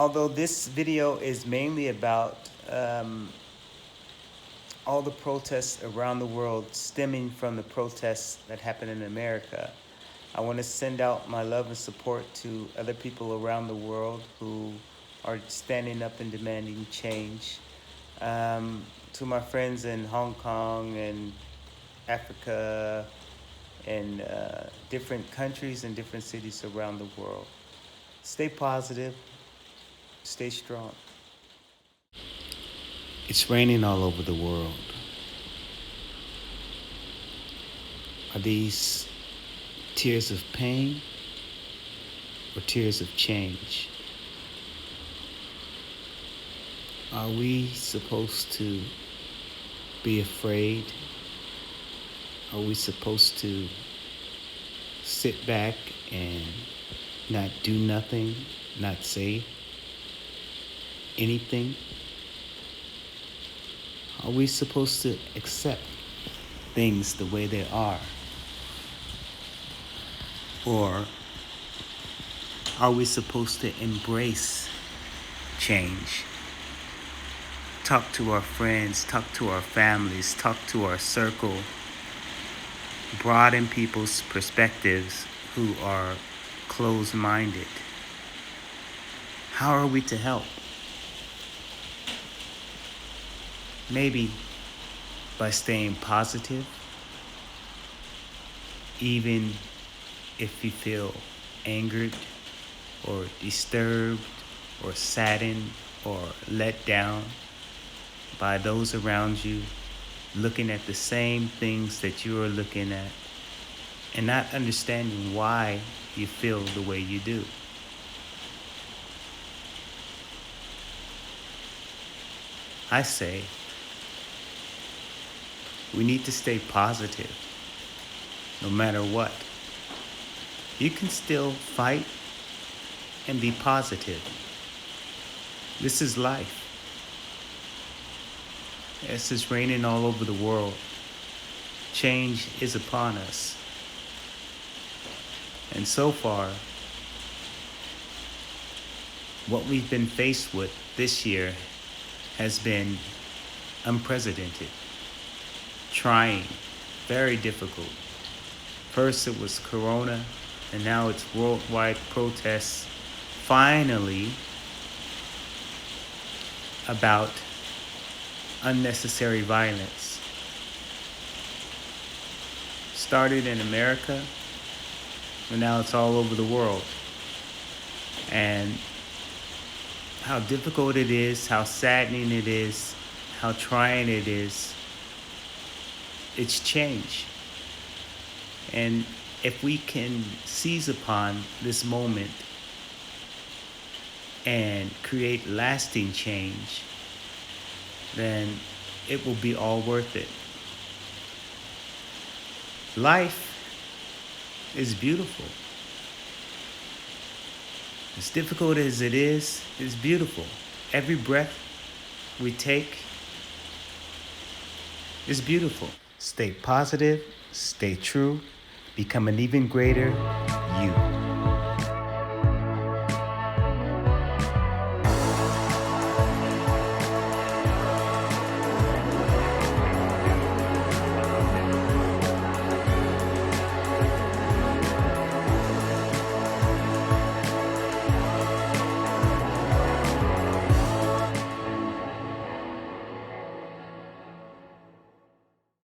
Although this video is mainly about all the protests around the world stemming from the protests that happen in America, I want to send out my love and support to other people around the world who are standing up and demanding change. To my friends in Hong Kong and Africa and different countries and different cities around the world. Stay positive, stay strong. It's raining all over the world. Are these tears of pain or tears of change? Are we supposed to be afraid? Are we supposed to sit back and not do nothing, not say anything? Are we supposed to accept things the way they are? Or are we supposed to embrace change? Talk to our friends, talk to our families, talk to our circle, broaden people's perspectives who are closed-minded. How are we to help? Maybe by staying positive, even if you feel angered or disturbed or saddened or let down by those around you looking at the same things that you are looking at and not understanding why you feel the way you do. I say we need to stay positive no matter what. You can still fight and be positive. This is life. Yes, it's raining all over the world. Change is upon us. And so far, what we've been faced with this year has been unprecedented, trying, very difficult. First it was Corona, and now it's worldwide protests, finally, about unnecessary violence. Started in America, and now it's all over the world. And how difficult it is, how saddening it is, how trying it is, it's change. And if we can seize upon this moment and create lasting change, then it will be all worth it. Life is beautiful. As difficult as it is, it's beautiful. Every breath we take is beautiful. Stay positive, stay true, become an even greater